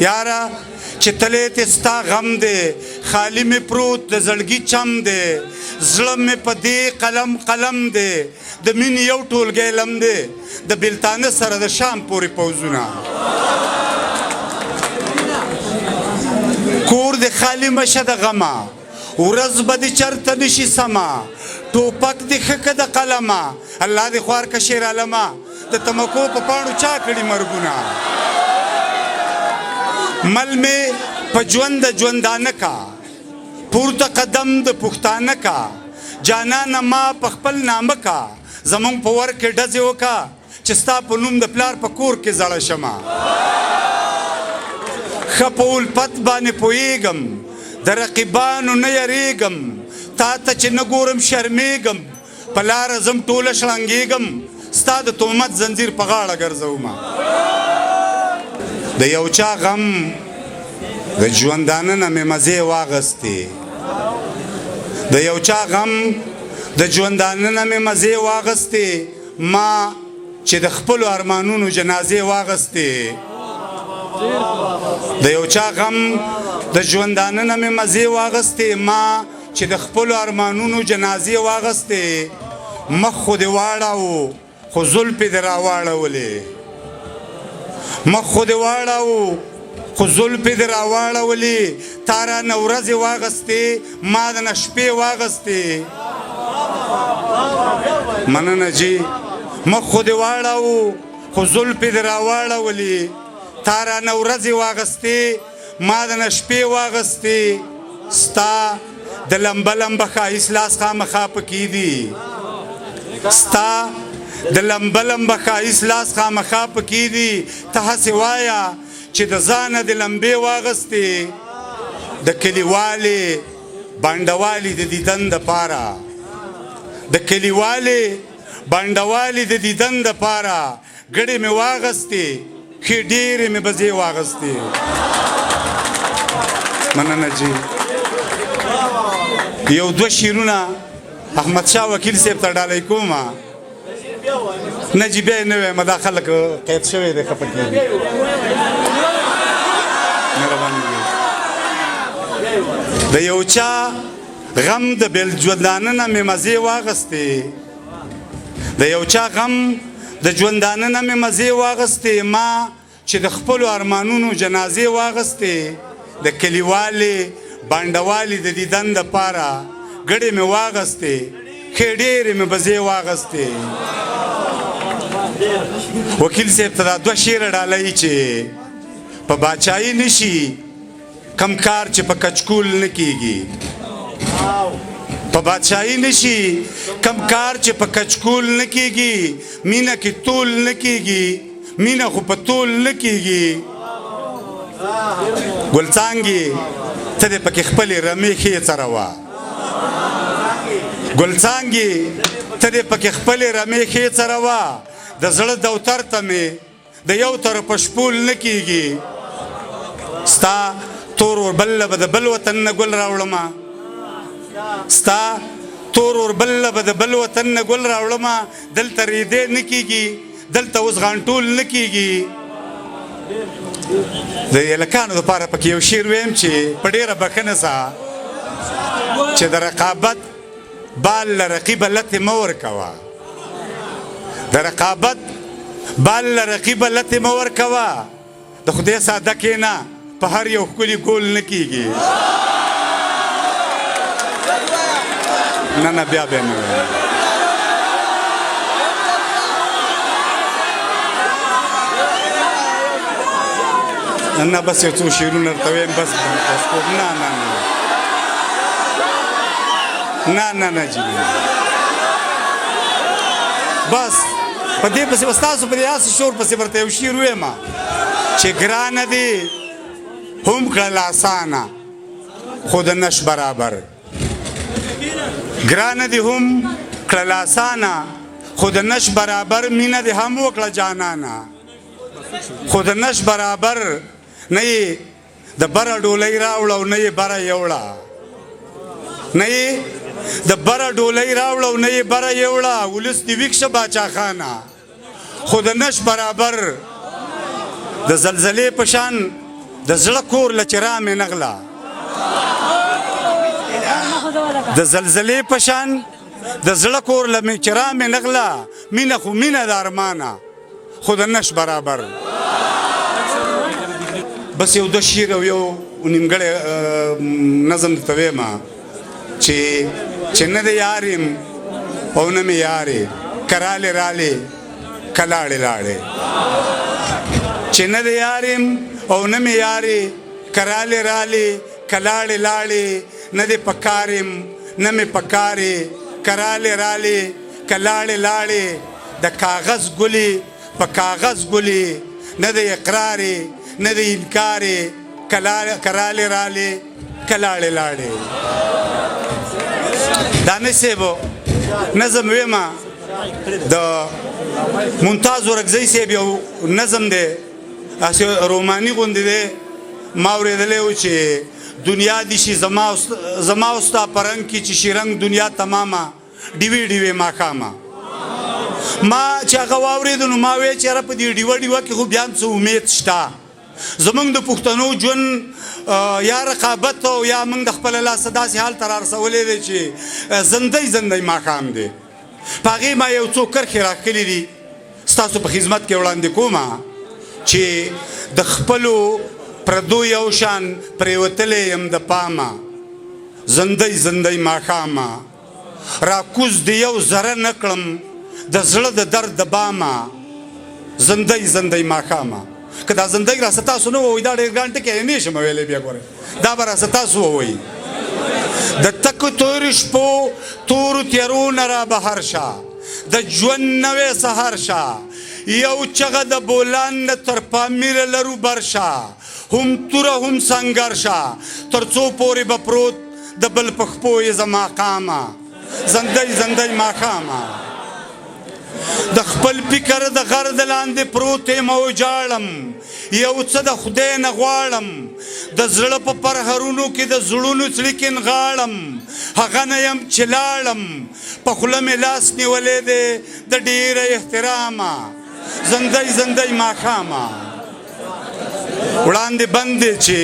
یاره چې تلی تی ستا غم دی خالی مې پروت د زړګي چم دی زړه مې په دې قلم قلم دی د مینې یو ټولګی لم دی د بلتانه سره د شام پورې پوځونه کور د خالی مشه د غمه ورځ به دې چرته نشي سمه ټوپک دې ښه که د قلمه الله دې خوار که شیر عالمه د تمکو په پاڼو چا کړي مرګونه مل مې په ژوند د ژوندانه کا پورته قدم د پښتانه کا جانانه ما په خپل نامه کا زمونږ په ور کې ډزې وکړه چې ستا په نوم د پلار په کور کې زړه شمه ښه په الفت باندې پوهېږم د رقیبانو نه یریږم تا ته چې نه ګورم شرمېږم په لاره ځم ټوله شړنګېږم ستا د تهمت زنځیر په غاړه ګرځومه د یو چا غم د ژوندانه نه مې مزې واغستې د یو چا غم د ژوندانه نه مې مزې واغستې ما چې د خپلو ارمانونو جنازې واغستې د یو چا غم د ژوندانه نه مې مزې واغستې ما چې د خپلو ارمانونو جنازې واغستې مخ خو دې واړاوو خو زلفې دې راواړولې مخ خو دې واړاوو خو زلفې دې راواړولې تا رانه ورځې واغستې ما د نه شپې واغستې مننه جي مخ خو دې واړاوو خو زلفې دې راواړولې تا رانه ورځې واغستې ما د نه شپې واغستې ستا د لمبه لمبه ښایست لاس خامخا پکې دي ستا د لمبه لمبه ښایست لاس خامخا پکې دي ته هسې وایه چې د ځانه د لمبې واغستې د کلیوالې بانډوالي د دیدن دپاره د کلیوالې بانډوالي د دیدن دپاره ګړې مې واغستې ښې ډېرې مې بزې واغستې مننه جي یو دوه شعرونه احمدشاه وکیل صاحب ته ډالۍ کومه نه جي بیا یې نه وایم دا خلک قید شوی دی خفه کېږي مهرباني د یو چا غم د بېل ژوندانه نه مې مزې واغستې د یو چا غم د ژوندانه نه مې مزې واغستې ما چې د خپلو ارمانونو جنازې واغستې د کلیوالې بانډوالي د دیدن دپاره ګړې مې واغستې ښې ډېرې مې بزې واغستې وکیل صاحب ته دا دوه شعره ډالۍ چې په باچایي نشي کم کار چې په کچکول نه کېږي په بادشاهي نشي کم کار چې په کچکول نه کېږي مینه کې طول نه کېږي مینه خو په طول نه کېږي ګلڅانګې ته دې پکې خپلې رمې ښې څروه ګلڅانګې ته دې پکې خپلې رمې ښې څروه د زړه دوتر ته مې د یو طرفه شپول نه کېږي ستا تور وربله به د بل وطن نه ګل راوړمه ستا تور وربله به د بل وطن نه ګل راوړمه دلته ریدې نه کېږي دلته اوس غانټول نه کېږي د هلکانو دپاره پکې یو شعر ویم چې په ډېره بښنه سه چې د رقابت بال له رقیبه لتې مه ورکوه د رقابت بال له رقیبه لتې مه ورکوه د خدای ساده کښېنه په هر یو ښکلي ګول نه کېږي نه نه بیا بیا نه نه بس یو څو شعرونه درته ویم بس نه نه نه نه نه جي بس په دې پسې به ستاسو په دې هسې شور پسې ورته یو شعر ویم چې ګرانه دي هم کړل آسانه خو د نش برابر ګرانه دي هم کړل آسانه خو د نش برابر مینه دې هم وکړه جانانه خو د نش برابر نه یې د بره ډولۍ راوړه او نه یې بره یوړه نه یې د بره ډولۍ راوړه او نه یې بره یوړه ولس دې ویښ شه باچا خانه خو د نش برابر د زلزلې په شان د زړه کور له چې رامې نغله د زلزلې په شان د زړه کور له چې رامې نغله مینه خو مینه د ارمانه خو د نش برابر بس یو د شعر او یو نیمګړی نظم درته ویمه چې نه د یار یم او نه مې یارې که رالې رالې که لاړې لاړې چې نه د یار یم او نه مې یارې که رالې رالې که لاړې لاړې نه دې په کار یم نه مې په کار یې که رالې رالې که لاړې لاړې د کاغذ ګلې په کاغذ ګلې نه د اقرار یې نه د انکار یې که رالې رالې که لاړې لاړې دانش صاحبو نظم ویمه د ممتاز ورکزی صاحب یو نظم دی هسې روماني غوندې دی ما اورېدلی و چې دنیا دي شي زما او ستا په رنګ کې چې شي رنګ دنیا تمامه ډیوې ډیوې ماښامه ما چې هغه واورېدو نو ما ویل چې یاره په دې ډیوه ډیوه کې خو بیا هم څه امید شته زمونږ د پښتنو ژوند یا رقابت او یا موږ د خپل لاسه داسې حال ته رارسولی دی چې زندی زندی ماښام دی په هغې ما یو څو کرښې راښکلي دي ستاسو په خدمت کې وړاندې کومه چې د خپلو پردو یو شان پرېوتلی یم د پامه زندی زندی ماښامه راکوز د یو ذره نه کړم د زړه د درد د بامه زندی زندی ماښامه که دا زندګي راسه تاسو نه ووایي دا ډېر ګران ټکی نه شم ویلی بیا ګورئ دا به راسه تاسو ووایي د تکو تورو شپو تورو تیارو نه را بهر شه د ژوند نوی سهار شه یو چغه د بولان نه تر پامیره لرو بر شه هم توره هم سنګر شه تر څو پورې به پروت د بل په خپو یې زما قامه زندی زندی ماښامه د خپل فکر د غر د لاندې پروت یم او جاړم یو څه د خدای نه غواړم د زړه په پرهرونو کې د زړونو څړیکې نغاړم هغه نه یم چې لاړم په خوله مې لاس نیولی دی د ډېره احترامه زندی زندی ماښامه وړاندې بند دی چې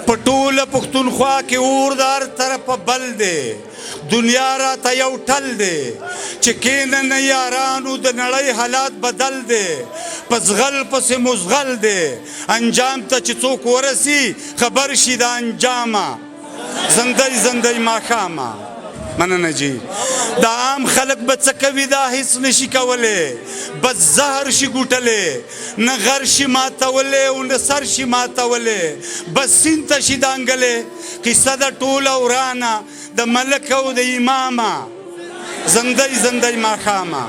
په ټوله پښتونخوا کې اور د هر طرفه بل دی دنیا راته یو ټل دی چې کینه یارانو د نړۍ حالات بدل دی په زغل پسې مزغل دی انجام ته چې څوک ورسي خبر شي د انجامه زندی زندی ماښامه مننه جی دا عام خلک به څه کوي دا هیڅ نشي کولی بس زهر شي ګوټلی نه غر شي ماتولی او نه سر شي ماتولی بس سیند ته شي دانګلی قصه ده ټوله ورانه د ملک او د امامه زندی زندی ماښامه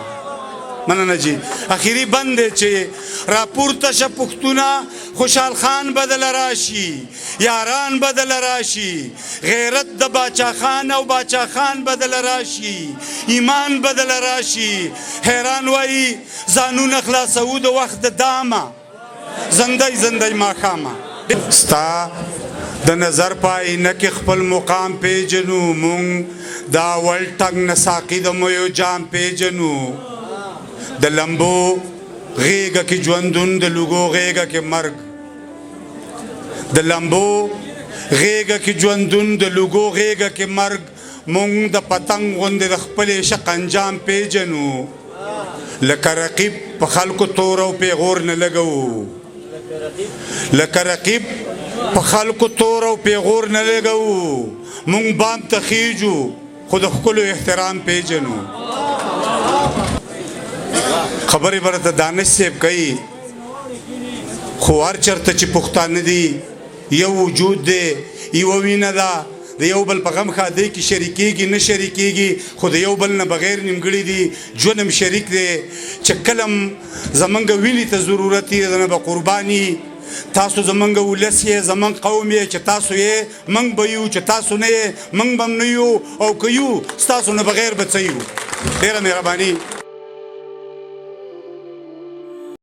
مننه جی اخیری بند دی چې راپورته شه پښتونه خوشحال خان بدل راشي یاران بدل راشي غیرت د باچا خان او باچا خان بدل راشي ایمان بدل راشي حیران وایي ځانونه خلاصو د وخت د دامه زندی زندی ماښامه ستا د نظر په آینه کې خپل مقام پیژنو مونږ د اول ټنګ نه ساقي د مویو جام پیژنو د لمبو غیږه کې ژوندون د لوګو غیږه کې مرګ د لمبو غیږه کې ژوندون د لوګو غیږه کې مرګ مونږ د پتنګ غوندې د خپل عشق انجام پیژنو لکه رقیب په خلکو تور او پیغور نه لګو لکه رقیب په خلکو تور او پیغور نه لګو مونږ بام ته خیجو خو د ښکلو احترام پیژنو خبرې برته دانش صاحب کوي خو هر چېرته چې پښتانه دي یو وجود دی یوه وینه ده د یو بل په غم ښادۍ کې شریکېږي نه شریکېږي خو د یو بل نه بغیر نیمګړي دي ژوند هم شریک دی چې کله هم زمونږ وینې ته ضرورت یې نه به قرباني تاسو زمونږ ولس یې زمونږ قوم یې چې تاسو یې موږ به یو چې تاسو نه یې موږ به هم نه یو او که یو ستاسو نه بغیر به څه یو ډېره مهرباني